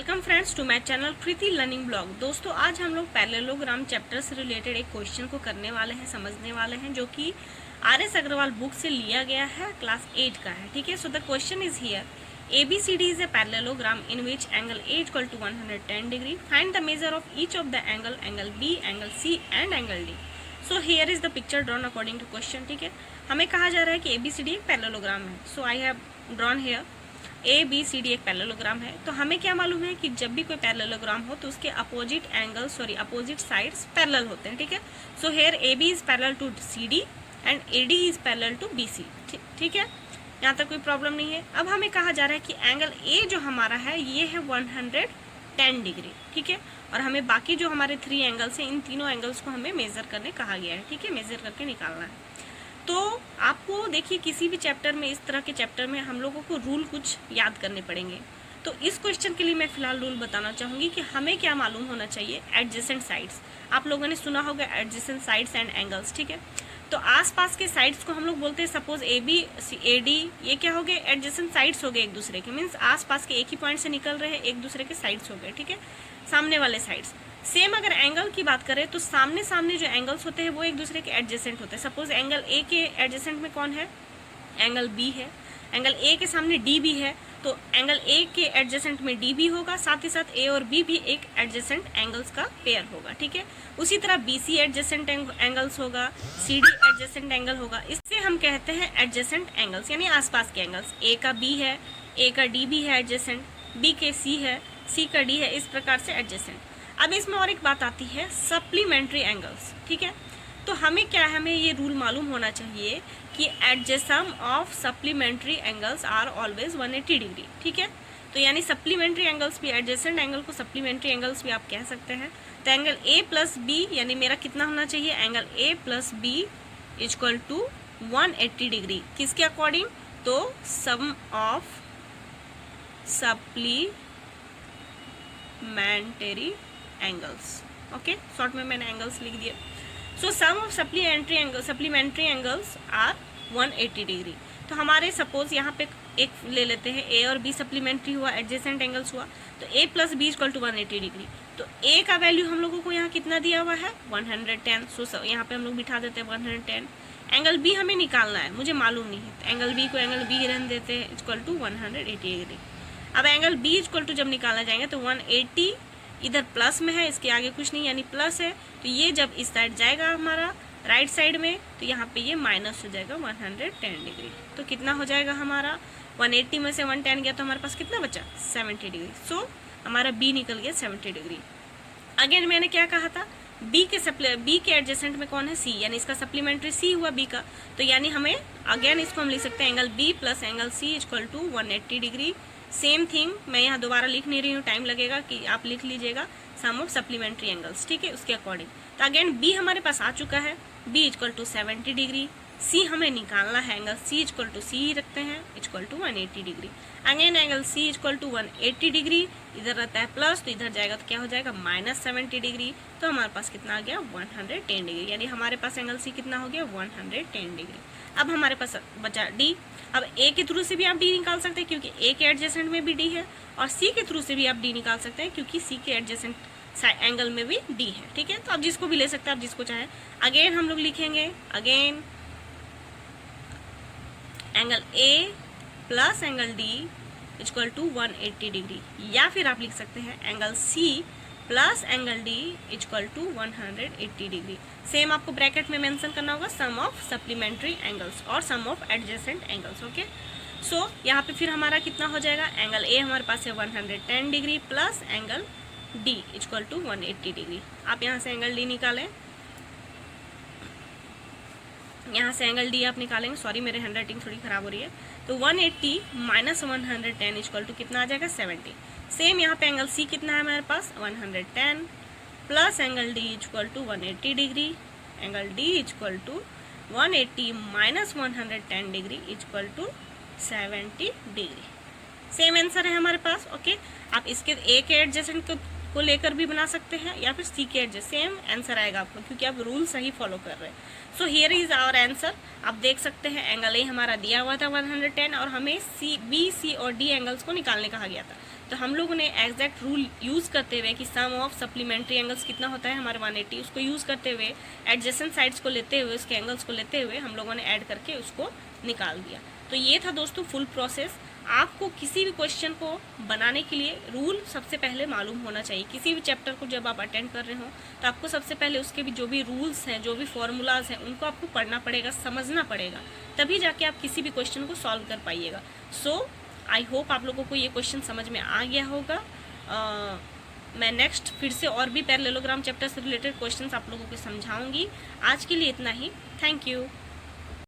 Welcome friends to my channel Kriti learning blog. दोस्तों आज हम लोग पैरेललोग्राम चैप्टर से रिलेटेड एक क्वेश्चन को करने वाले हैं, समझने वाले हैं, जो कि आर.एस. अग्रवाल बुक से लिया गया है, क्लास 8 का है। ठीक है, so the question is here, ABCD is a parallelogram in which angle A equal to 110 degree. Find the measure of each of the angle B, angle C and angle D. So here is the picture drawn according to question. ठीक है, हमें कहा जा रहा है कि ABCD एक parallelogram है। So I have drawn here ABCD एक पैरेललोग्राम है। तो हमें क्या मालूम है कि जब भी कोई पैरेललोग्राम हो तो उसके अपोजिट साइड्स पैरेलल होते हैं। ठीक है, so here AB is parallel to CD and AD is parallel to BC। ठीक है, यहाँ तक कोई प्रॉब्लम नहीं है। अब हमें कहा जा रहा है कि एंगल A जो हमारा है ये है 110 डिग्री। ठीक है, और हमें बाकी जो हमारे 3 एंगल्स हैं, इन तीनों एंगल्स को हमें मेजर करने कहा गया है। ठीक है, मेजर करके निकालना है। तो आपको देखिए किसी भी चैप्टर में, इस तरह के चैप्टर में हम लोगों को रूल कुछ याद करने पड़ेंगे। तो इस क्वेश्चन के लिए मैं फिलहाल रूल बताना चाहूँगी कि हमें क्या मालूम होना चाहिए। एडजेसेंट साइड्स, आप लोगों ने सुना होगा एडजेसेंट साइड्स एंड एंगल्स। ठीक है, तो आसपास के साइड्स को हम लोग बोलते हैं, सपोज AB AD, ये क्या हो गए, एडजेसेंट साइड्स हो गए एक दूसरे के, मीन्स आसपास के एक ही पॉइंट से निकल रहे हैं, एक दूसरे के साइड्स हो गए। ठीक है, सामने वाले साइड्स। सेम अगर एंगल की बात करें तो सामने सामने जो एंगल्स होते हैं वो एक दूसरे के एडजेसेंट होते हैं। सपोज एंगल A के एडजेसेंट में कौन है, एंगल B है। एंगल A के सामने D भी है, तो एंगल A के एडजेसेंट में D भी होगा, साथ ही साथ A और B भी एक एडजेसेंट एंगल्स का पेयर होगा। ठीक है, उसी तरह BC एडजेसेंट एंगल्स होगा, CD एडजेसेंट एंगल होगा। इससे हम कहते हैं एडजेसेंट एंगल्स, यानी आसपास के एंगल्स। A का B है, A का D भी है एडजेसेंट, B के C है, C का D है, इस प्रकार से एडजेसेंट। अब इसमें और एक बात आती है, सप्लीमेंट्री एंगल्स। ठीक है, तो हमें क्या है, हमें ये रूल मालूम होना चाहिए कि adjacent of supplementary angles are always 180 degree. ठीक है, तो यानी सप्लीमेंट्री एंगल्स भी, एडजेसेंट एंगल को सप्लीमेंट्री एंगल्स भी आप कह सकते हैं। तो एंगल A प्लस B, यानी मेरा कितना होना चाहिए, angle A plus B equal to 180 degree. किसके अकॉर्डिंग, तो sum of supplementary angles. Okay, short में मैंने एंगल्स लिख दिए। So sum of supplementary angles are 180 degree. तो हमारे सपोज यहाँ पे एक ले लेते हैं, A और B सप्लीमेंट्री हुआ, एडजेसेंट एंगल्स हुआ, तो A plus B equal to 180 degree. तो A का वैल्यू हम लोगों को यहाँ कितना दिया हुआ है, 110। सो यहाँ पे हम लोग बिठा देते हैं 110। एंगल B हमें निकालना है, मुझे मालूम नहीं है, तो एंगल B को एंगल B रहने देते हैं, इक्वल टू 180 डिग्री। अब एंगल B इक्वल टू जब निकालना जाएंगे तो 180 इधर प्लस में है, इसके आगे कुछ नहीं, यानी प्लस है, तो ये जब इस साइड जाएगा हमारा राइट साइड में, तो यहाँ पे ये माइनस हो जाएगा 110 डिग्री। तो कितना हो जाएगा हमारा, 180 में से 110 गया तो हमारे पास कितना बचा, 70 डिग्री। सो हमारा B निकल गया 70 डिग्री। अगेन मैंने क्या कहा था, B के एडजेसेंट में कौन है, C, यानी इसका सप्लीमेंट्री C हुआ B का। तो यानी हमें अगेन इसको हम लिख सकते हैं, angle B plus angle C equal to 180 degree. Same thing, मैं यहाँ दोबारा लिख नहीं रही हूँ, टाइम लगेगा, कि आप लिख लीजिएगा सम ऑफ सप्लीमेंट्री एंगल्स। ठीक है, उसके अकॉर्डिंग। तो अगेन B हमारे पास आ चुका है, B equal to 70 degree. C हमें निकालना है, angle C equal to C रखते हैं, equal to 180 degree. Again angle C equal to 180 degree, इधर रहता है प्लस, तो इधर जाएगा तो क्या हो जाएगा, माइनस 70 डिग्री। तो हमारे पास कितना आ गया, 110 डिग्री, यानी हमारे पास एंगल C कितना हो गया, 110 डिग्री। अब हमारे पास बचा D। अब A के थ्रू से भी आप D निकाल सकते हैं, क्योंकि A के एडजेसेंट में भी D है, और C के थ्रू से भी आप D निकाल सकते हैं, क्योंकि C के एडजेसेंट एंगल में भी D है। ठीक है, तो आप जिसको भी ले सकते हैं, आप जिसको चाहे। अगेन हम लोग लिखेंगे, again angle A plus angle D equal to 180 degree, या फिर आप लिख सकते हैं angle C plus angle D equal to 180 degree. Same आपको ब्रैकेट में मेंशन करना होगा, सम ऑफ सप्लीमेंट्री एंगल्स और sum of adjacent angles. Okay, so यहाँ पे फिर हमारा कितना हो जाएगा, एंगल A हमारे पास है 110 degree plus angle D equal to 180 degree. आप यहाँ से एंगल D निकालें, यहाँ से एंगल D आप निकालेंगे, सॉरी मेरे हैंडराइटिंग थोड़ी खराब हो रही है, तो 180 माइनस 110 इक्वल टू कितना आ जाएगा, 70। सेम यहाँ पे एंगल C कितना है हमारे पास, 110 plus angle D equal to 180 degree. Angle D equal to 180 minus 110 degree equal to 70 degree. Same answer है हमारे पास। ओके, आप इसके A के एडजेसेंट को लेकर भी बना सकते हैं, या फिर C के एडजेसेंट, सेम आंसर आएगा आपको, क्योंकि आप रूल सही फॉलो कर रहे हैं। So here is our answer. आप देख सकते हैं एंगल A हमारा दिया हुआ था 110, और हमें B, C और D एंगल्स को निकालने कहा गया था। तो हम लोगों ने एग्जैक्ट रूल यूज़ करते हुए कि सम ऑफ सप्लीमेंट्री एंगल्स कितना होता है हमारे 180, उसको यूज़ करते हुए एडजेसेंट साइड्स को लेते हुए उसके एंगल्स को लेते हुए हम लोगों ने ऐड करके उसको निकाल दिया। तो ये था दोस्तों फुल प्रोसेस। आपको किसी भी क्वेश्चन को बनाने के लिए रूल सबसे पहले मालूम होना चाहिए। किसी भी चैप्टर को जब आप अटेंड कर रहे हो तो आपको सबसे पहले उसके भी जो भी रूल्स हैं, जो भी फॉर्मूलाज हैं, उनको आपको पढ़ना पड़ेगा, समझना पड़ेगा, तभी जाके आप किसी भी क्वेश्चन को सॉल्व कर पाइएगा। सो आई होप आप लोगों को ये क्वेश्चन समझ में आ गया होगा। मैं नेक्स्ट फिर से और भी पैरेललोग्राम चैप्टर से रिलेटेड क्वेश्चंस आप लोगों को समझाऊंगी। आज के लिए इतना ही। Thank you.